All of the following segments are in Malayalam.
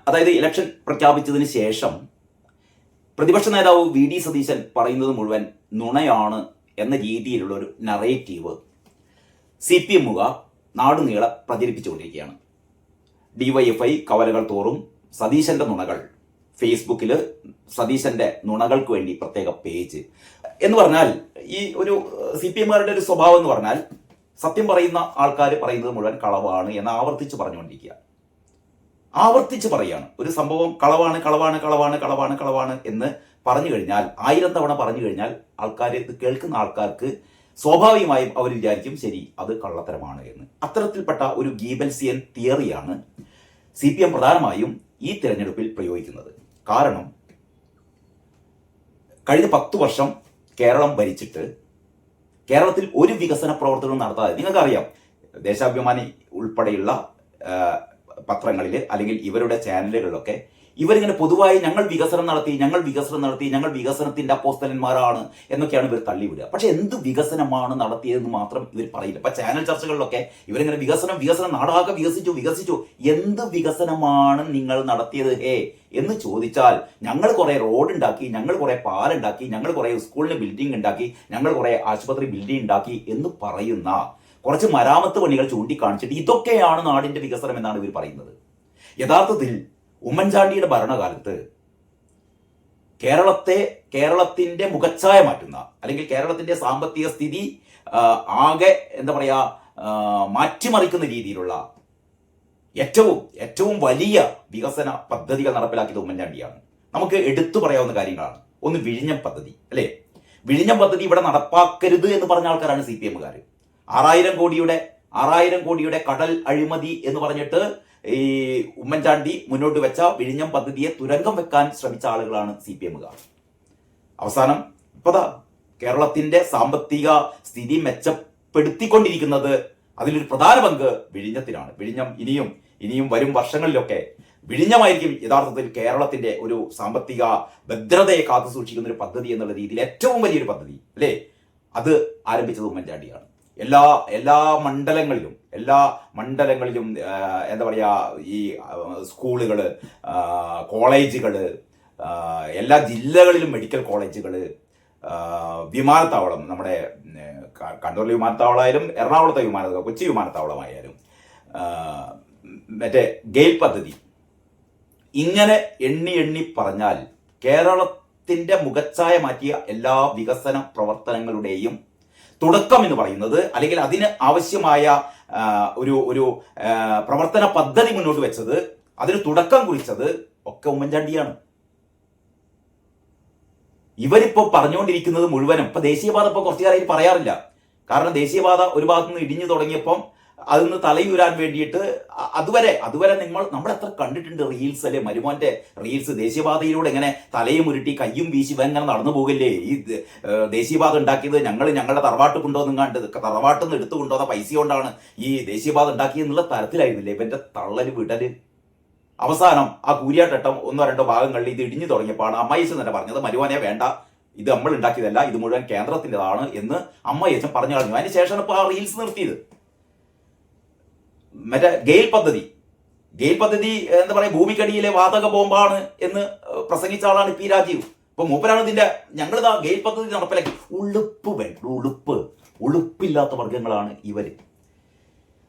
അതായത് ഇലക്ഷൻ പ്രഖ്യാപിച്ചതിന് ശേഷം പ്രതിപക്ഷ നേതാവ് വി.ഡി. സതീശൻ പറയുന്നത് മുഴുവൻ നുണയാണ് എന്ന രീതിയിലുള്ള ഒരു നറേറ്റീവ് CPM-കാർ നാടുനീളെ പ്രചരിപ്പിച്ചുകൊണ്ടിരിക്കുകയാണ്. DYFI കവലകൾ തോറും സതീശന്റെ നുണകൾ, ഫേസ്ബുക്കിൽ സതീശന്റെ നുണകൾക്ക് വേണ്ടി പ്രത്യേക പേജ് എന്ന് പറഞ്ഞാൽ, ഈ ഒരു CPM-കാരുടെ ഒരു സ്വഭാവം എന്ന് പറഞ്ഞാൽ സത്യം പറയുന്ന ആൾക്കാർ പറയുന്നത് മുഴുവൻ കളവാണ് എന്ന് ആവർത്തിച്ച് പറഞ്ഞുകൊണ്ടിരിക്കുക. ആവർത്തിച്ച് പറയുകയാണ് ഒരു സംഭവം കളവാണ് കളവാണ് കളവാണ് കളവാണ് കളവാണ് എന്ന് പറഞ്ഞു കഴിഞ്ഞാൽ, 1000 തവണ പറഞ്ഞു കഴിഞ്ഞാൽ ആൾക്കാർ, ഇത് കേൾക്കുന്ന ആൾക്കാർക്ക് സ്വാഭാവികമായും അവർ വിചാരിക്കും ശരി അത് കള്ളത്തരമാണ് എന്ന്. അത്തരത്തിൽപ്പെട്ട ഒരു ഗീബൽസിയൻ തിയറിയാണ് CPM പ്രധാനമായും ഈ തിരഞ്ഞെടുപ്പിൽ പ്രയോഗിക്കുന്നത്. കാരണം കഴിഞ്ഞ 10 വർഷം കേരളം ഭരിച്ചിട്ട് കേരളത്തിൽ ഒരു വികസന പ്രവർത്തനവും നടത്താതെ, നിങ്ങൾക്കറിയാം, ദേശാഭിമാനി ഉൾപ്പെടെയുള്ള പത്രങ്ങളിൽ അല്ലെങ്കിൽ ഇവരുടെ ചാനലുകളിലൊക്കെ ഇവരിങ്ങനെ പൊതുവായി ഞങ്ങൾ വികസനം നടത്തി, ഞങ്ങൾ വികസനത്തിന്റെ അപ്പോസ്തലന്മാരാണ് എന്നൊക്കെയാണ് ഇവർ തള്ളിവിടുക. പക്ഷെ എന്ത് വികസനമാണ് നടത്തിയതെന്ന് മാത്രം ഇവർ പറയില്ല. ഇപ്പൊ ചാനൽ ചർച്ചകളിലൊക്കെ ഇവരിങ്ങനെ വികസനം നാടാകെ വികസിച്ചു, എന്ത് വികസനമാണ് നിങ്ങൾ നടത്തിയത് എന്ന് ചോദിച്ചാൽ, ഞങ്ങൾ കുറെ റോഡ് ഉണ്ടാക്കി, ഞങ്ങൾ കുറെ പാലുണ്ടാക്കി, ഞങ്ങൾ കുറെ സ്കൂളിന് ബിൽഡിംഗ് ഉണ്ടാക്കി, ഞങ്ങൾ കുറെ ആശുപത്രി ബിൽഡിംഗ് ഉണ്ടാക്കി എന്ന് പറയുന്ന കുറച്ച് മരാമത്ത് പണികൾ ചൂണ്ടിക്കാണിച്ചിട്ട് ഇതൊക്കെയാണ് നാടിന്റെ വികസനം എന്നാണ് ഇവർ പറയുന്നത്. യഥാർത്ഥത്തിൽ ഉമ്മൻചാണ്ടിയുടെ ഭരണകാലത്ത് കേരളത്തിന്റെ മുഖച്ഛായ മാറ്റുന്ന, അല്ലെങ്കിൽ കേരളത്തിന്റെ സാമ്പത്തിക സ്ഥിതി ആകെ മാറ്റിമറിക്കുന്ന രീതിയിലുള്ള ഏറ്റവും വലിയ വികസന പദ്ധതികൾ നടപ്പിലാക്കിയത് ഉമ്മൻചാണ്ടിയാണ്. നമുക്ക് എടുത്തു പറയാവുന്ന കാര്യങ്ങളാണ്. ഒന്ന് വിഴിഞ്ഞം പദ്ധതി, അല്ലേ? വിഴിഞ്ഞം പദ്ധതി ഇവിടെ നടപ്പാക്കരുത് എന്ന് പറഞ്ഞ ആൾക്കാരാണ് CPM-കാർ. 6000 കോടിയുടെ കടൽ അഴിമതി എന്ന് പറഞ്ഞിട്ട് ഈ ഉമ്മൻചാണ്ടി മുന്നോട്ട് വെച്ച വിഴിഞ്ഞം പദ്ധതിയെ തുരങ്കം വെക്കാൻ ശ്രമിച്ച ആളുകളാണ് CPM-കാർ. അവസാനം ഇപ്പതാ കേരളത്തിന്റെ സാമ്പത്തിക സ്ഥിതി മെച്ചപ്പെടുത്തിക്കൊണ്ടിരിക്കുന്നത്, അതിലൊരു പ്രധാന പങ്ക് വിഴിഞ്ഞത്തിനാണ്. വിഴിഞ്ഞം ഇനിയും വരും വർഷങ്ങളിലൊക്കെ വിഴിഞ്ഞമായിരിക്കും യഥാർത്ഥത്തിൽ കേരളത്തിന്റെ ഒരു സാമ്പത്തിക ഭദ്രതയെ കാത്തു സൂക്ഷിക്കുന്ന ഒരു പദ്ധതി എന്നുള്ള രീതിയിൽ ഏറ്റവും വലിയൊരു പദ്ധതി, അല്ലേ? അത് ആരംഭിച്ചത് ഉമ്മൻചാണ്ടിയാണ്. എല്ലാ മണ്ഡലങ്ങളിലും ഈ സ്കൂളുകള്, കോളേജുകള്, എല്ലാ ജില്ലകളിലും മെഡിക്കൽ കോളേജുകള്, വിമാനത്താവളം, നമ്മുടെ കണ്ണൂരിലെ വിമാനത്താവളമായാലും എറണാകുളത്തെ കൊച്ചി വിമാനത്താവളമായാലും മറ്റേ ഗെയിൽ പദ്ധതി, ഇങ്ങനെ എണ്ണി പറഞ്ഞാൽ കേരളത്തിന്റെ മുഖച്ഛായ മാറ്റിയ എല്ലാ വികസന പ്രവർത്തനങ്ങളുടെയും തുടക്കം എന്ന് പറയുന്നത്, അല്ലെങ്കിൽ അതിന് ആവശ്യമായ ഒരു പ്രവർത്തന പദ്ധതി മുന്നോട്ട് വെച്ചത്, അതിന് തുടക്കം കുറിച്ചത് ഒക്കെ ഉമ്മൻചാണ്ടിയാണ്. ഇവരിപ്പോ പറഞ്ഞുകൊണ്ടിരിക്കുന്നത് മുഴുവനും ഇപ്പൊ ദേശീയപാത ഇപ്പൊ കുറച്ചു കാലമായി പറയാറില്ല. കാരണം ദേശീയപാത ഒരു ഭാഗത്തുനിന്ന് ഇടിഞ്ഞു തുടങ്ങിയപ്പം അതിന്ന് തലയൂരാൻ വേണ്ടിയിട്ട് അതുവരെ നമ്മൾ എത്ര കണ്ടിട്ടുണ്ട് റീൽസ്, അല്ലെ? മരുമോന്റെ റീൽസ്, ദേശീയപാതയിലൂടെ ഇങ്ങനെ തലയും ഉരുട്ടി കയ്യും വീശി ഇങ്ങനെ നടന്നു പോകില്ലേ? ഈ ദേശീയപാത ഉണ്ടാക്കിയത് ഞങ്ങളുടെ തറവാട്ട് കൊണ്ടുവന്നും കണ്ട്, തറവാട്ടിൽ നിന്ന് എടുത്തു കൊണ്ടുവന്ന പൈസ കൊണ്ടാണ് ഈ ദേശീയപാത ഉണ്ടാക്കിയെന്നുള്ള തരത്തിലായിരുന്നില്ലേ ഇവന്റെ തള്ളല് വിടല്. അവസാനം ആ കൂരിയാട്ടം 1-2 ഭാഗങ്ങളിൽ ഇത് ഇടിഞ്ഞു തുടങ്ങിയപ്പോൾ അമ്മായിച്ചൻ തന്നെ പറഞ്ഞത്, മരുമോനെ വേണ്ട, ഇത് നമ്മൾ ഉണ്ടാക്കിയതല്ല, ഇത് മുഴുവൻ കേന്ദ്രത്തിൻ്റെതാണ് എന്ന് അമ്മായിച്ചൻ പറഞ്ഞു കളഞ്ഞു. അതിന് ശേഷമാണ് ഇപ്പോൾ ആ റീൽസ് നിർത്തിയത്. മറ്റേ ഗെയിൽ പദ്ധതി ഭൂമിക്കടിയിലെ വാതക ബോംബാണ് എന്ന് പ്രസംഗിച്ച ആളാണ് പി രാജീവ്. ഇപ്പൊ മൂപ്പരാണ് ഇതിന്റെ ഞങ്ങളിതാ ഗെയിൽ പദ്ധതി നടപ്പിലാക്കി. ഉളുപ്പില്ലാത്ത വർഗങ്ങളാണ് ഇവര്.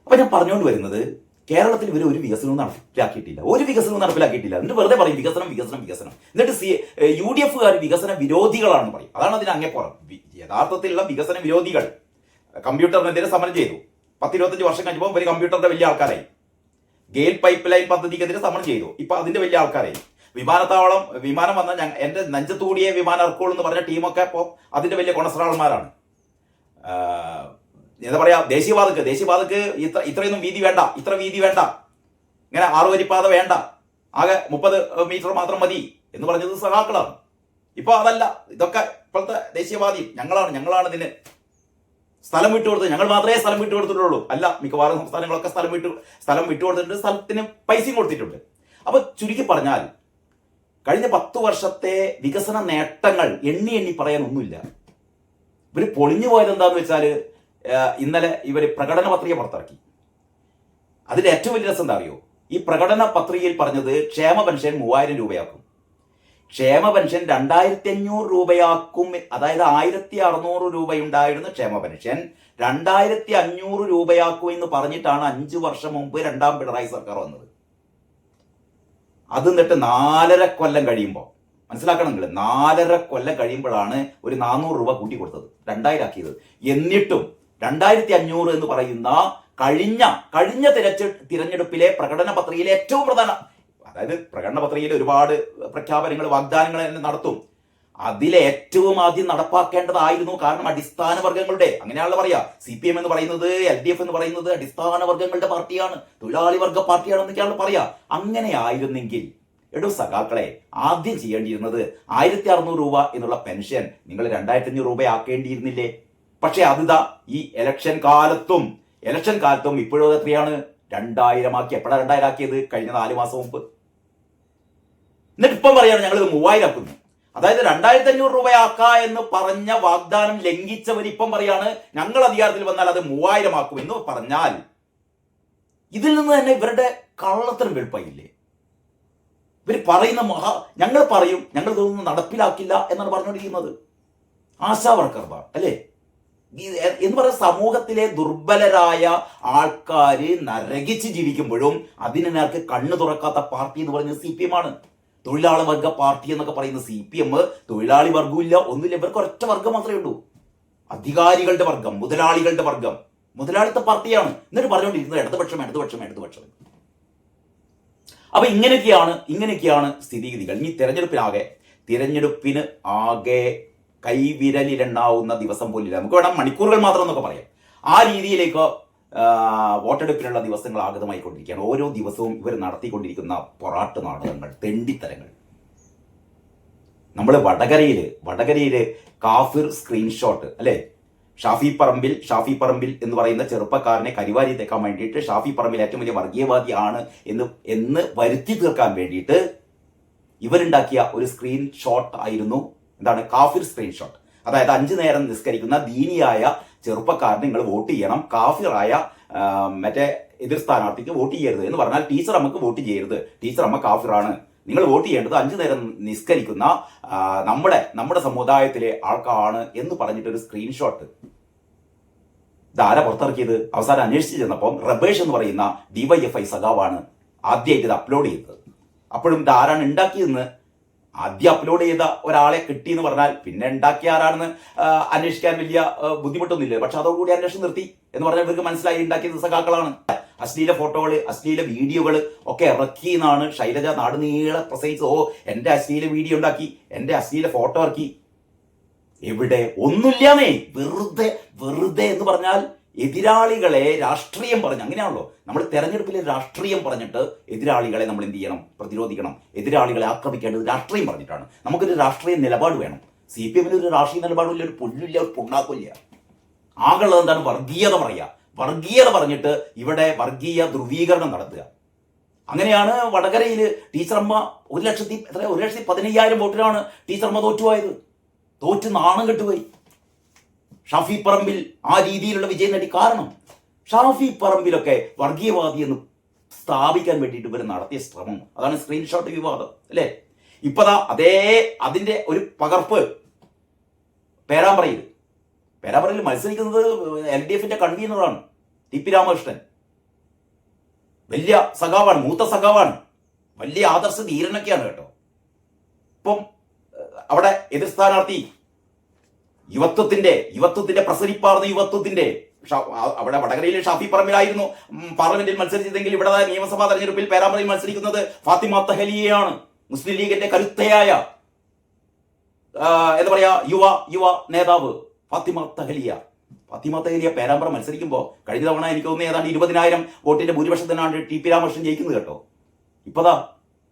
അപ്പൊ ഞാൻ പറഞ്ഞുകൊണ്ട് വരുന്നത്, കേരളത്തിൽ ഇവർ ഒരു വികസനവും നടപ്പിലാക്കിയിട്ടില്ല. എന്നിട്ട് വെറുതെ പറയും വികസനം. എന്നിട്ട് UDF-കാർ വികസന വിരോധികളാണെന്ന് പറയും. അതാണ് അതിന് അങ്ങേപ്പുറം. യഥാർത്ഥത്തിലുള്ള വികസന വിരോധികൾ കമ്പ്യൂട്ടറിനെതിരെ സമരം ചെയ്തു. 10-25 വർഷം കഴിഞ്ഞപ്പോൾ ഒരു കമ്പ്യൂട്ടറിന്റെ വലിയ ആൾക്കാരായി. ഗെയിൽ പൈപ്പ് ലൈൻ പദ്ധതിക്കെതിരെ സമരം ചെയ്തു. ഇപ്പൊ അതിന്റെ വലിയ ആൾക്കാരായി. വിമാനം വന്ന എന്റെ നെഞ്ചത്തുകൂടിയ വിമാനം ഇറക്കുള്ളൂ എന്ന് പറഞ്ഞ ടീമൊക്കെ ഇപ്പോൾ അതിന്റെ വലിയ കൊണസ്രാളന്മാരാണ്. ദേശീയപാതക്ക് ഇത്രയൊന്നും വീതി വേണ്ട, ഇത്ര വീതി വേണ്ട, ഇങ്ങനെ 6 വരിപ്പാത വേണ്ട, ആകെ 30 മീറ്റർ മാത്രം മതി എന്ന് പറഞ്ഞത് സഖാക്കളാണ്. ഇപ്പൊ അതല്ല, ഇതൊക്കെ ഇപ്പോഴത്തെ ദേശീയപാതയും ഞങ്ങളാണ് ഇതിന് സ്ഥലം വിട്ടുകൊടുത്തത്. ഞങ്ങൾ മാത്രമേ സ്ഥലം വിട്ടുകൊടുത്തിട്ടുള്ളൂ. അല്ല, മിക്കവാറും സംസ്ഥാനങ്ങളൊക്കെ സ്ഥലം വിട്ടുകൊടുത്തിട്ടുണ്ട്, സ്ഥലത്തിന് പൈസയും കൊടുത്തിട്ടുണ്ട്. അപ്പൊ ചുരുക്കി പറഞ്ഞാൽ കഴിഞ്ഞ 10 വർഷത്തെ വികസന നേട്ടങ്ങൾ എണ്ണി പറയാനൊന്നുമില്ല. ഇവർ പൊളിഞ്ഞു പോയത് എന്താന്ന് വെച്ചാൽ, ഇന്നലെ ഇവർ പ്രകടന പത്രിക പുറത്തിറക്കി. അതിന്റെ ഏറ്റവും വലിയ രസം എന്താ അറിയോ? ഈ പ്രകടന പത്രികയിൽ പറഞ്ഞത് ക്ഷേമ പെൻഷൻ 3000 രൂപയാക്കും. ക്ഷേമ പെൻഷൻ 2500 രൂപയാക്കും. അതായത് 1600 രൂപയുണ്ടായിരുന്ന ക്ഷേമ പെൻഷൻ 2500 രൂപയാക്കും എന്ന് പറഞ്ഞിട്ടാണ് 5 വർഷം മുമ്പ് രണ്ടാം പിണറായി സർക്കാർ വന്നത്. അത് എന്നിട്ട് 4.5 കൊല്ലം കഴിയുമ്പോൾ, മനസ്സിലാക്കണം നിങ്ങൾ, 4.5 കൊല്ലം കഴിയുമ്പോഴാണ് ഒരു 400 രൂപ കൂട്ടി കൊടുത്തത്, 2000 ആക്കിയത്. എന്നിട്ടും 2500 എന്ന് പറയുന്ന കഴിഞ്ഞ തിരഞ്ഞെടുപ്പിലെ പ്രകടന പത്രികയിലെ ഏറ്റവും പ്രധാന, അതായത് പ്രകടന പത്രികയിൽ ഒരുപാട് പ്രഖ്യാപനങ്ങൾ, വാഗ്ദാനങ്ങൾ നടത്തും. അതിലെ ഏറ്റവും ആദ്യം നടപ്പാക്കേണ്ടതായിരുന്നു. കാരണം അടിസ്ഥാന വർഗങ്ങളുടെ, അങ്ങനെയാണല്ലോ പറയാ, CPM എന്ന് പറയുന്നത്, LDF എന്ന് പറയുന്നത് അടിസ്ഥാന വർഗങ്ങളുടെ പാർട്ടിയാണ്, തൊഴിലാളി വർഗ പാർട്ടിയാണെന്നൊക്കെയാണ് പറയാ. അങ്ങനെ ആയിരുന്നെങ്കിൽ സഖാക്കളെ ആദ്യം ചെയ്യേണ്ടിയിരുന്നത് 1600 രൂപ എന്നുള്ള പെൻഷൻ നിങ്ങൾ 2500 രൂപ ആക്കേണ്ടിയിരുന്നില്ലേ? പക്ഷെ അതിതാ ഈ ഇലക്ഷൻ കാലത്തും ഇപ്പോഴും എത്രയാണ്? 2000 ആക്കി. എപ്പോഴാണ് 2000 ആക്കിയത്? കഴിഞ്ഞ 4 മാസം മുമ്പ്. എന്നിട്ട് ഇപ്പം പറയാണ് ഞങ്ങൾ 3000 ആക്കുന്നു. അതായത് 2500 രൂപയാക്ക എന്ന് പറഞ്ഞ വാഗ്ദാനം ലംഘിച്ചവർ ഇപ്പം പറയാണ് ഞങ്ങൾ അധികാരത്തിൽ വന്നാൽ അത് 3000 ആക്കും എന്ന് പറഞ്ഞാൽ ഇതിൽ നിന്ന് തന്നെ ഇവരുടെ കള്ളത്തരം വെളുപ്പായില്ലേ? ഇവർ പറയുന്ന ഞങ്ങൾ പറയും, ഞങ്ങൾ ഇതൊന്നും നടപ്പിലാക്കില്ല എന്നാണ് പറഞ്ഞുകൊണ്ടിരിക്കുന്നത്. ആശാ വർക്കർമാർ അല്ലേ എന്ന് പറയുന്ന സമൂഹത്തിലെ ദുർബലരായ ആൾക്കാര് നരകിച്ച് ജീവിക്കുമ്പോഴും അതിന് നേർക്ക് കണ്ണു തുറക്കാത്ത പാർട്ടി എന്ന് പറയുന്നത് CPM ആണ്. തൊഴിലാളി വർഗ പാർട്ടി എന്നൊക്കെ പറയുന്ന CPM തൊഴിലാളി വർഗമില്ല, ഒന്നുമില്ല. ഇവർക്ക് ഒറ്റ വർഗം മാത്രമേ ഉള്ളൂ, അധികാരികളുടെ വർഗം, മുതലാളികളുടെ വർഗം, മുതലാളിത്ത പാർട്ടിയാണ്. എന്നിട്ട് പറഞ്ഞുകൊണ്ടിരിക്കുന്നത് ഇടതുപക്ഷം. അപ്പൊ ഇങ്ങനെയൊക്കെയാണ് സ്ഥിതിഗതികൾ. ഇനി തിരഞ്ഞെടുപ്പിന് ആകെ കൈവിരലിലെണ്ണാവുന്ന ദിവസം പോലില്ല. നമുക്ക് വേണം മണിക്കൂറുകൾ മാത്രം എന്നൊക്കെ പറയാം. ആ രീതിയിലേക്ക് വോട്ടെടുപ്പിനുള്ള ദിവസങ്ങൾ ആഗതമായിക്കൊണ്ടിരിക്കുകയാണ്. ഓരോ ദിവസവും ഇവർ നടത്തിക്കൊണ്ടിരിക്കുന്ന പൊറാട്ട് നാടകങ്ങൾ, തെണ്ടിത്തരങ്ങൾ. നമ്മൾ വടകരയില് കാഫിർ സ്ക്രീൻഷോട്ട് അല്ലെ, ഷാഫി പറമ്പിൽ എന്ന് പറയുന്ന ചെറുപ്പക്കാരനെ കരിവാരി തേക്കാൻ വേണ്ടിയിട്ട്, ഷാഫി പറമ്പിൽ ഏറ്റവും വലിയ വർഗീയവാദിയാണ് എന്ന് വരുത്തി തീർക്കാൻ വേണ്ടിയിട്ട് ഇവരുണ്ടാക്കിയ ഒരു സ്ക്രീൻഷോട്ട് ആയിരുന്നു എന്താണ്? കാഫിർ സ്ക്രീൻഷോട്ട്. അതായത് 5 നേരം നിസ്കരിക്കുന്ന ദീനിയായ ചെറുപ്പക്കാരന് നിങ്ങൾ വോട്ട് ചെയ്യണം, കാഫിറായ മറ്റേ എതിർ സ്ഥാനാർത്ഥിക്ക് വോട്ട് ചെയ്യരുത് എന്ന് പറഞ്ഞാൽ ടീച്ചർ അമ്മക്ക് വോട്ട് ചെയ്യരുത്, ടീച്ചർ അമ്മ കാഫിറാണ്, നിങ്ങൾ വോട്ട് ചെയ്യേണ്ടത് 5 നേരം നിസ്കരിക്കുന്ന നമ്മുടെ സമുദായത്തിലെ ആൾക്കാണ് എന്ന് പറഞ്ഞിട്ടൊരു സ്ക്രീൻഷോട്ട്. ഇതാരാ പുറത്തിറക്കിയത്? അവസാനം അന്വേഷിച്ച് ചെന്നപ്പം റബേഷ് എന്ന് പറയുന്ന DYFI സഖാവാണ് ആദ്യമായിട്ട് ഇത് അപ്ലോഡ് ചെയ്തത്. അപ്പോഴും ഇത് ആരാണ് ഉണ്ടാക്കിയതെന്ന്, ആദ്യം അപ്ലോഡ് ചെയ്ത ഒരാളെ കിട്ടിയെന്ന് പറഞ്ഞാൽ പിന്നെ ഉണ്ടാക്കിയ ആരാണെന്ന് അന്വേഷിക്കാൻ വലിയ ബുദ്ധിമുട്ടൊന്നുമില്ല. പക്ഷെ അതോടുകൂടി അന്വേഷണം നിർത്തി എന്ന് പറഞ്ഞാൽ ഇവർക്ക് മനസ്സിലായി ഉണ്ടാക്കിയത് സഖാക്കളാണ്. അശ്ലീല ഫോട്ടോകൾ, അശ്ലീല വീഡിയോകൾ ഒക്കെ ഇറക്കി എന്നാണ് ശൈലജ നാടുനീളെ പ്രസംഗിച്ചത്. ഓ, എന്റെ അശ്ലീല വീഡിയോ ഉണ്ടാക്കി, എന്റെ അശ്ലീല ഫോട്ടോ ഇറക്കി. എവിടെ? ഒന്നുമില്ലാന്നേ. വെറുതെ എന്ന് പറഞ്ഞാൽ എതിരാളികളെ രാഷ്ട്രീയം പറഞ്ഞ്, അങ്ങനെയാണല്ലോ നമ്മൾ തെരഞ്ഞെടുപ്പിലെ രാഷ്ട്രീയം പറഞ്ഞിട്ട് എതിരാളികളെ നമ്മൾ എന്ത് ചെയ്യണം? പ്രതിരോധിക്കണം. എതിരാളികളെ ആക്രമിക്കേണ്ടത് രാഷ്ട്രീയം പറഞ്ഞിട്ടാണ്. നമുക്കൊരു രാഷ്ട്രീയ നിലപാട് വേണം. CPM ഒരു രാഷ്ട്രീയ നിലപാടില്ല, ഒരു പുല്ലില്ല, ഒരു പുണ്ണാക്കില്ല. ആകുള്ളത് എന്താണ്? വർഗീയത പറയുക. വർഗീയത പറഞ്ഞിട്ട് ഇവിടെ വർഗീയ ധ്രുവീകരണം നടത്തുക. അങ്ങനെയാണ് വടകരയിൽ ടീച്ചറമ്മ 1,15,000 വോട്ടിനാണ് ടീച്ചറമ്മ തോറ്റുപോയത്. തോറ്റ് നാണം കെട്ടുപോയി. ഷാഫി പറമ്പിൽ ആ രീതിയിലുള്ള വിജയം നേടി. കാരണം ഷാഫി പറമ്പിലൊക്കെ വർഗീയവാദി എന്ന് സ്ഥാപിക്കാൻ വേണ്ടിയിട്ട് ഇവർ നടത്തിയ ശ്രമം, അതാണ് സ്ക്രീൻഷോട്ട് വിവാദം അല്ലേ? ഇപ്പതാ അതിന്റെ ഒരു പകർപ്പ് പേരാമ്പ്രയിൽ മത്സരിക്കുന്നത് LDFന്റെ കൺവീനറാണ് TP രാമകൃഷ്ണൻ. വലിയ സഖാവാണ്, മൂത്ത സഖാവാണ്, വലിയ ആദർശ ധീരനൊക്കെയാണ് കേട്ടോ. ഇപ്പം അവിടെ എതിർ സ്ഥാനാർത്ഥി യുവത്വത്തിന്റെ പ്രസരിപ്പാർന്ന യുവത്വത്തിന്റെ അവിടെ വടകരയിലെ ഷാഫി പറമ്പിലായിരുന്നു പാർലമെന്റിൽ മത്സരിച്ചതെങ്കിൽ ഇവിടെ നിയമസഭാ തെരഞ്ഞെടുപ്പിൽ പേരാമ്പ്രയിൽ മത്സരിക്കുന്നത് ഫാത്തിമ തഹലിയയാണ്. മുസ്ലിം ലീഗിന്റെ കരുത്തയായ എന്താ പറയാ യുവ നേതാവ് ഫാത്തിമ തഹലിയ പേരാമ്പ്ര മത്സരിക്കുമ്പോൾ കഴിഞ്ഞ തവണ എനിക്ക് തോന്നുന്നു ഏതാണ്ട് 20,000 വോട്ടിന്റെ ഭൂരിപക്ഷത്തിനാണ് TP രാമകൃഷ്ണൻ ജയിക്കുന്നത് കേട്ടോ. ഇപ്പതാ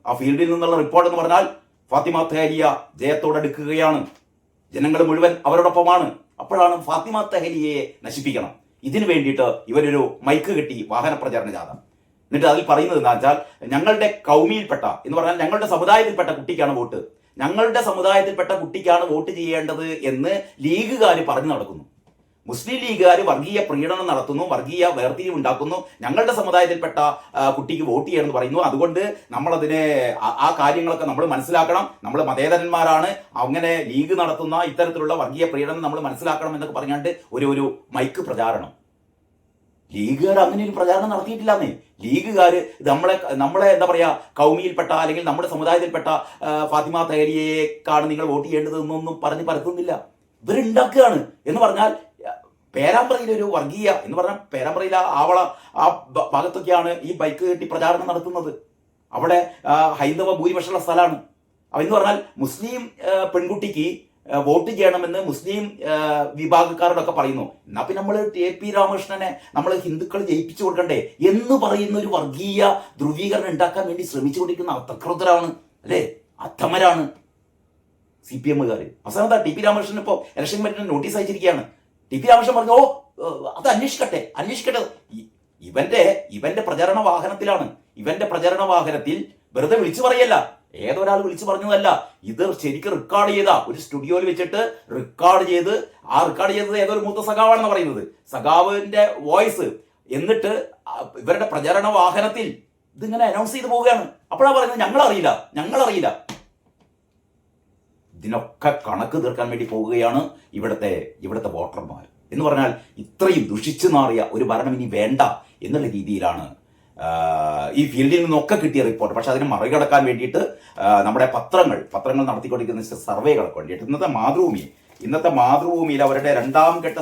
ആ ഫീൽഡിൽ നിന്നുള്ള റിപ്പോർട്ട് എന്ന് പറഞ്ഞാൽ ഫാത്തിമ തഹലിയ ജയത്തോടടുക്കുകയാണ്. ജനങ്ങൾ മുഴുവൻ അവരോടൊപ്പമാണ്. അപ്പോഴാണ് ഫാത്തിമ തഹലിയയെ നശിപ്പിക്കണം. ഇതിനു വേണ്ടിയിട്ട് ഇവരൊരു മൈക്ക് കെട്ടി വാഹന പ്രചാരണ ജാഥ. എന്നിട്ട് അതിൽ പറയുന്നത് എന്താ വെച്ചാൽ ഞങ്ങളുടെ കൗമിയിൽപ്പെട്ട എന്ന് പറഞ്ഞാൽ ഞങ്ങളുടെ സമുദായത്തിൽപ്പെട്ട കുട്ടിക്കാണ് വോട്ട് ചെയ്യേണ്ടത് എന്ന് ലീഗുകാർ പറഞ്ഞു നടക്കുന്നു. മുസ്ലിം ലീഗുകാർ വർഗീയ പ്രീണനം നടത്തുന്നു, വർഗീയ വേർതിരിവ് ഉണ്ടാക്കുന്നു, ഞങ്ങളുടെ സമുദായത്തിൽപ്പെട്ട കുട്ടിക്ക് വോട്ട് ചെയ്യണമെന്ന് പറയുന്നു, അതുകൊണ്ട് നമ്മളതിനെ ആ കാര്യങ്ങളൊക്കെ നമ്മൾ മനസ്സിലാക്കണം, നമ്മൾ മതേതരന്മാരാണ്, അങ്ങനെ ലീഗ് നടത്തുന്ന ഇത്തരത്തിലുള്ള വർഗീയ പ്രീണനം നമ്മൾ മനസ്സിലാക്കണം എന്നൊക്കെ പറഞ്ഞാണ്ട് ഒരു മൈക്ക് പ്രചാരണം. ലീഗുകാർ അങ്ങനെ ഒരു പ്രചാരണം നടത്തിയിട്ടില്ലാന്നേ. ലീഗുകാർ നമ്മളെ എന്താ പറയാ, കൗമിയിൽപ്പെട്ട അല്ലെങ്കിൽ നമ്മുടെ സമുദായത്തിൽപ്പെട്ട ഫാത്തിമ തഹലിയേക്കാണ് നിങ്ങൾ വോട്ട് ചെയ്യേണ്ടത് എന്നൊന്നും പറഞ്ഞ് പരത്തുന്നില്ല. ഇവരുണ്ടാക്കുകയാണ്. എന്ന് പറഞ്ഞാൽ പേരാമ്പ്രയിലെ ഒരു വർഗീയ എന്ന് പറഞ്ഞാൽ പേരാമ്പ്രയിലെ ആവള ആ ഭാഗത്തൊക്കെയാണ് ഈ ബൈക്ക് കെട്ടി പ്രചാരണം നടത്തുന്നത്. അവിടെ ഹൈന്ദവ ഭൂരിപക്ഷമുള്ള സ്ഥലമാണ്. എന്ന് പറഞ്ഞാൽ മുസ്ലിം പെൺകുട്ടിക്ക് വോട്ട് ചെയ്യണമെന്ന് മുസ്ലിം വിഭാഗക്കാരോടൊക്കെ പറയുന്നു. എന്നാ പിന്നെ നമ്മൾ ടി രാമകൃഷ്ണനെ നമ്മൾ ഹിന്ദുക്കൾ ജയിപ്പിച്ചു കൊടുക്കണ്ടേ എന്ന് പറയുന്ന ഒരു വർഗീയ ധ്രുവീകരണം ഉണ്ടാക്കാൻ വേണ്ടി ശ്രമിച്ചുകൊണ്ടിരിക്കുന്ന അത്തക്രതരാണ് അല്ലേ, അധമരാണ് CPM-കാർ. അവസാനത്തെ ടി രാമകൃഷ്ണൻ ഇപ്പോൾ ഇലക്ഷൻ കമ്മിറ്റിന് നോട്ടീസ് അയച്ചിരിക്കുകയാണ്. ടി രാമകൃഷ്ണൻ പറഞ്ഞു, അത് അന്വേഷിക്കട്ടെ. ഇവന്റെ പ്രചരണ വാഹനത്തിലാണ്. ഇവന്റെ പ്രചരണ വാഹനത്തിൽ വെറുതെ വിളിച്ചു പറയല്ല, ഏതൊരാൾ വിളിച്ചു പറഞ്ഞതല്ല, ഇത് ശരിക്കും റെക്കോർഡ് ചെയ്ത ഒരു സ്റ്റുഡിയോയിൽ വെച്ചിട്ട് റെക്കോർഡ് ചെയ്തത് ഏതൊരു മൂത്ത സഖാവാണെന്ന് പറയുന്നത്, സഖാവിന്റെ വോയിസ്. എന്നിട്ട് ഇവരുടെ പ്രചരണ വാഹനത്തിൽ ഇതിങ്ങനെ അനൗൺസ് ചെയ്ത് പോവുകയാണ്. അപ്പോഴാണ് പറയുന്നത് ഞങ്ങളറിയില്ല. ഇതിനൊക്കെ കണക്ക് തീർക്കാൻ വേണ്ടി പോവുകയാണ് ഇവിടുത്തെ വോട്ടർമാർ. എന്ന് പറഞ്ഞാൽ ഇത്രയും ദുഷിച്ചു നാറിയ ഒരു ഭരണം ഇനി വേണ്ട എന്നുള്ള രീതിയിലാണ് ഈ ഫീൽഡിൽ നിന്നൊക്കെ കിട്ടിയ റിപ്പോർട്ട്. പക്ഷെ അതിനെ മറികടക്കാൻ വേണ്ടിയിട്ട് നമ്മുടെ പത്രങ്ങൾ നടത്തിക്കൊണ്ടിരിക്കുന്ന സർവേകളൊക്കെ വേണ്ടിയിട്ട് ഇന്നത്തെ മാതൃഭൂമിയിൽ അവരുടെ രണ്ടാം ഘട്ട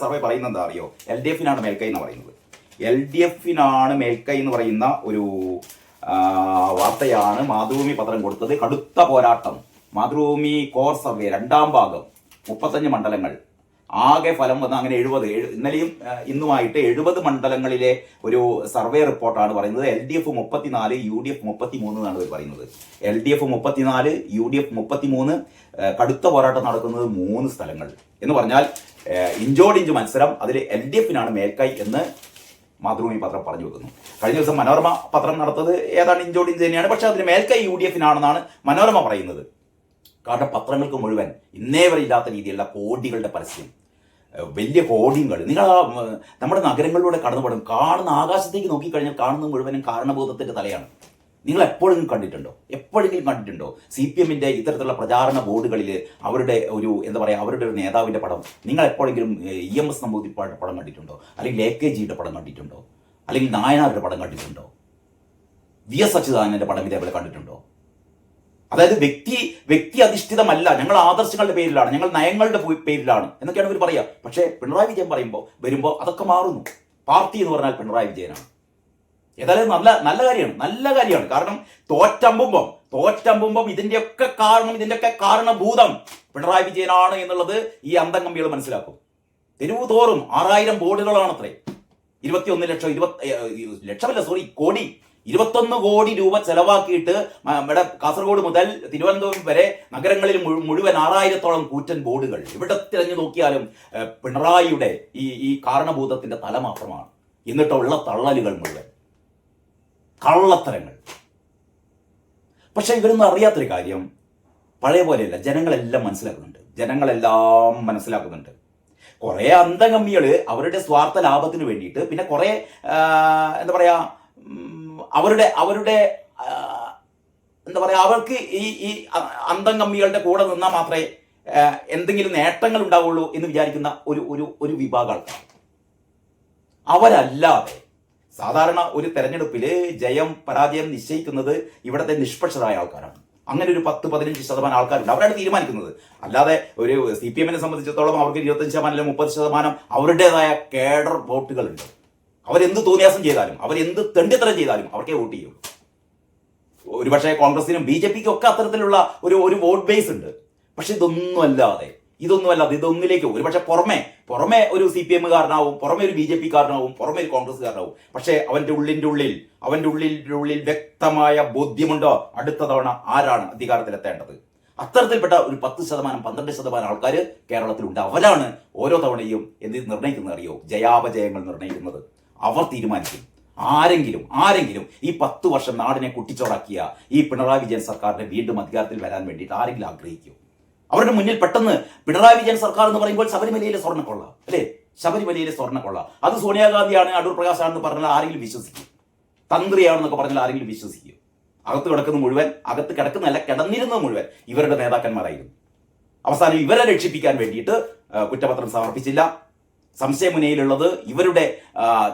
സർവേ പറയുന്നത് എന്താ അറിയോ? LDF-നാണ് മേൽക്കൈ എന്ന് പറയുന്നത്. LDF-നാണ് മേൽക്കൈ എന്ന് പറയുന്ന ഒരു വാർത്തയാണ് മാതൃഭൂമി പത്രം കൊടുത്തത്. കടുത്ത പോരാട്ടം. മാതൃഭൂമി കോർ സർവേ രണ്ടാം ഭാഗം 35 മണ്ഡലങ്ങൾ ആകെ ഫലം വന്ന് അങ്ങനെ 70 ഇന്നലെയും ഇന്നുമായിട്ട് 70 മണ്ഡലങ്ങളിലെ ഒരു സർവേ റിപ്പോർട്ടാണ് പറയുന്നത്. LDF 34, UDF 33 എന്നാണ് ഇവർ പറയുന്നത്. LDF 34, UDF 33. കടുത്ത പോരാട്ടം നടക്കുന്നത് 3 സ്ഥലങ്ങൾ. എന്ന് പറഞ്ഞാൽ ഇഞ്ചോടിഞ്ച് മത്സരം. അതിൽ LDF-നാണ് മേൽക്കൈ എന്ന് മാതൃഭൂമി പത്രം പറഞ്ഞു വെക്കുന്നു. കഴിഞ്ഞ ദിവസം മനോരമ പത്രം നടത്തത് ഏതാണ്ട് ഇഞ്ചോടിഞ്ച് തന്നെയാണ്. പക്ഷെ അതിന് മേൽക്കൈ UDF-നാണെന്നാണ് മനോരമ പറയുന്നത്. കാരണം പത്രങ്ങൾക്ക് മുഴുവൻ ഇന്നേ വരെ ഇല്ലാത്ത രീതിയിലുള്ള കോടികളുടെ പരസ്യം, വലിയ ഹോർഡിങ്ങൾ. നിങ്ങൾ നമ്മുടെ നഗരങ്ങളിലൂടെ കാണുന്ന ആകാശത്തേക്ക് നോക്കിക്കഴിഞ്ഞാൽ കാണുന്ന മുഴുവനും കാരണബോധത്തിന്റെ തലയാണ്. നിങ്ങൾ എപ്പോഴെങ്കിലും കണ്ടിട്ടുണ്ടോ? CPM-ന്റെ ഇത്തരത്തിലുള്ള പ്രചാരണ ബോർഡുകളിൽ അവരുടെ ഒരു എന്താ പറയുക, അവരുടെ ഒരു നേതാവിന്റെ പടം നിങ്ങൾ എപ്പോഴെങ്കിലും EMS നമ്പൂതിരിപ്പാടിന്റെ പടം കണ്ടിട്ടുണ്ടോ? അല്ലെങ്കിൽ AKGയുടെ പടം കണ്ടിട്ടുണ്ടോ? അല്ലെങ്കിൽ നായനാരുടെ പടം കണ്ടിട്ടുണ്ടോ? VS അച്യുതാനന്ദന്റെ പടം ഇതേപോലെ കണ്ടിട്ടുണ്ടോ? അതായത് വ്യക്തി അധിഷ്ഠിതമല്ല, ഞങ്ങൾ ആദർശങ്ങളുടെ പേരിലാണ്, ഞങ്ങൾ നയങ്ങളുടെ പേരിലാണ് എന്നൊക്കെയാണ് ഇവർ പറയുക. പക്ഷേ പിണറായി വിജയൻ വരുമ്പോൾ അതൊക്കെ മാറുന്നു. പാർട്ടി എന്ന് പറഞ്ഞാൽ പിണറായി വിജയനാണ്. ഏതായാലും നല്ല കാര്യമാണ്. കാരണം തോറ്റമ്പുമ്പം ഇതിന്റെയൊക്കെ കാരണഭൂതം പിണറായി വിജയനാണ് എന്നുള്ളത് ഈ അന്തംകമ്പികൾ മനസ്സിലാക്കും. തെരുവ് തോറും 6000 ബോർഡുകളാണത്രേ. 21 കോടി രൂപ ചെലവാക്കിയിട്ട് ഇവിടെ കാസർഗോഡ് മുതൽ തിരുവനന്തപുരം വരെ നഗരങ്ങളിൽ മുഴുവൻ 6000-ഓളം കൂറ്റൻ ബോർഡുകൾ. ഇവിടെ തിരഞ്ഞു നോക്കിയാലും പിണറായിയുടെ ഈ കാരണഭൂതത്തിന്റെ തല മാത്രമാണ്. എന്നിട്ടുള്ള തള്ളലുകൾ മുഴുവൻ കള്ളത്തരങ്ങൾ. പക്ഷെ ഇവരൊന്നും അറിയാത്തൊരു കാര്യം, പഴയ പോലെയല്ല, ജനങ്ങളെല്ലാം മനസ്സിലാക്കുന്നുണ്ട്. കുറെ അന്തംകമ്മികൾ അവരുടെ സ്വാർത്ഥ ലാഭത്തിന് വേണ്ടിയിട്ട്, പിന്നെ കുറെ എന്താ പറയാ, അവരുടെ എന്താ പറയാ, അവർക്ക് ഈ അന്തംകമ്മികളുടെ കൂടെ നിന്നാൽ മാത്രമേ എന്തെങ്കിലും നേട്ടങ്ങൾ ഉണ്ടാവുള്ളൂ എന്ന് വിചാരിക്കുന്ന ഒരു വിഭാഗം ആൾക്കാർ. അവരല്ലാതെ സാധാരണ ഒരു തെരഞ്ഞെടുപ്പിൽ ജയം പരാജയം നിശ്ചയിക്കുന്നത് ഇവിടുത്തെ നിഷ്പക്ഷരായ ആൾക്കാരാണ്. അങ്ങനെ ഒരു 10-15% ആൾക്കാരുണ്ട്, അവരാണ് തീരുമാനിക്കുന്നത്. അല്ലാതെ ഒരു CPM-നെ സംബന്ധിച്ചിടത്തോളം അവർക്ക് 25% അല്ലെങ്കിൽ 30% അവരുടേതായ കേഡർ വോട്ടുകളുണ്ട്. അവരെന്ത് തോന്നിയാസം ചെയ്താലും, അവരെന്ത് തെണ്ടിത്തരം ചെയ്താലും അവർക്കേ വോട്ട് ചെയ്യും. ഒരുപക്ഷെ കോൺഗ്രസിനും BJP-ക്കും ഒക്കെ അത്തരത്തിലുള്ള ഒരു വോട്ട് ബേസ് ഉണ്ട്. പക്ഷെ ഇതൊന്നുമല്ലാതെ ഇതൊന്നിലേക്ക് ഒരുപക്ഷെ പുറമെ ഒരു CPM-കാരനാവും, പുറമെ ഒരു BJP-കാരനാവും, പുറമെ ഒരു കോൺഗ്രസ്സുകാരനാവും. പക്ഷെ അവന്റെ ഉള്ളിൽ വ്യക്തമായ ബോധ്യമുണ്ടോ അടുത്ത തവണ ആരാണ് അധികാരത്തിലെത്തേണ്ടത്. അത്തരത്തിൽപ്പെട്ട ഒരു 10%, 12% ആൾക്കാർ കേരളത്തിലുണ്ട്. അവരാണ് ഓരോ തവണയും എന്ത് നിർണ്ണയിക്കുന്നത് അറിയോ? ജയാപജയങ്ങൾ നിർണ്ണയിക്കുന്നത് അവർ തീരുമാനിക്കും. ആരെങ്കിലും ഈ 10 വർഷം നാടിനെ കുട്ടിച്ചോടാക്കിയ ഈ പിണറായി വിജയൻ സർക്കാരിനെ വീണ്ടും അധികാരത്തിൽ വരാൻ വേണ്ടിയിട്ട് ആരെങ്കിലും ആഗ്രഹിക്കും? അവരുടെ മുന്നിൽ പെട്ടെന്ന് പിണറായി വിജയൻ സർക്കാർ എന്ന് പറയുമ്പോൾ ശബരിമലയിലെ സ്വർണ്ണക്കൊള്ള അല്ലേ, ശബരിമലയിലെ സ്വർണ്ണക്കൊള്ള അത് സോണിയാഗാന്ധിയാണ്, അടൂർ പ്രകാശാണെന്ന് പറഞ്ഞാൽ ആരെങ്കിലും വിശ്വസിക്കും? തന്ത്രിയാണെന്നൊക്കെ പറഞ്ഞാൽ ആരെങ്കിലും വിശ്വസിക്കും? അകത്ത് കിടക്കുന്ന മുഴുവൻ, അകത്ത് കിടക്കുന്നതല്ല കിടന്നിരുന്നത് മുഴുവൻ ഇവരുടെ നേതാക്കന്മാരായിരുന്നു. അവസാനം ഇവരെ രക്ഷിപ്പിക്കാൻ വേണ്ടിയിട്ട് കുറ്റപത്രം സമർപ്പിച്ചില്ല. സംശയമുനയിലുള്ളത് ഇവരുടെ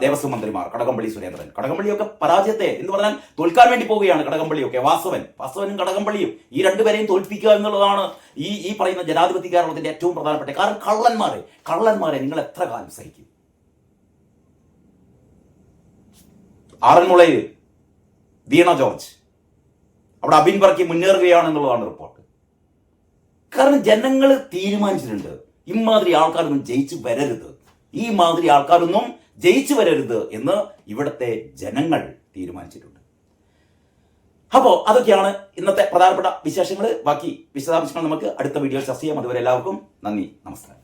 ദേവസ്വം മന്ത്രിമാർ, കടകംപള്ളി സുരേന്ദ്രൻ. കടകംപള്ളിയൊക്കെ പരാജയത്തെ എന്ന് പറഞ്ഞാൽ തോൽക്കാൻ വേണ്ടി പോവുകയാണ്. കടകംപള്ളിയൊക്കെ വാസവനും കടകംപള്ളിയും ഈ രണ്ടുപേരെയും തോൽപ്പിക്കുക എന്നുള്ളതാണ് ഈ പറയുന്ന ജനാധിപത്യ കേരളത്തിന്റെ ഏറ്റവും പ്രധാനപ്പെട്ട. കാരണം കള്ളന്മാരെ നിങ്ങൾ എത്ര കാലം സഹിക്കും? ആറന്മുളയിൽ വീണ ജോർജ്, അവിടെ അബിൻ വർക്കി മുന്നേറുകയാണെന്നുള്ളതാണ് റിപ്പോർട്ട്. കാരണം ജനങ്ങൾ തീരുമാനിച്ചിട്ടുണ്ട് ഇമാതിരി ആൾക്കാരൊന്നും ജയിച്ചു വരരുത്, ഈ മാതിരി ആൾക്കാരൊന്നും ജയിച്ചു വരരുത് എന്ന് ഇവിടുത്തെ ജനങ്ങൾ തീരുമാനിച്ചിട്ടുണ്ട്. അപ്പോൾ അതൊക്കെയാണ് ഇന്നത്തെ പ്രധാനപ്പെട്ട വിശേഷങ്ങൾ. ബാക്കി വിശദാംശങ്ങൾ നമുക്ക് അടുത്ത വീഡിയോയിൽ ചർച്ച ചെയ്യാം. അതുവരെ എല്ലാവർക്കും നന്ദി, നമസ്കാരം.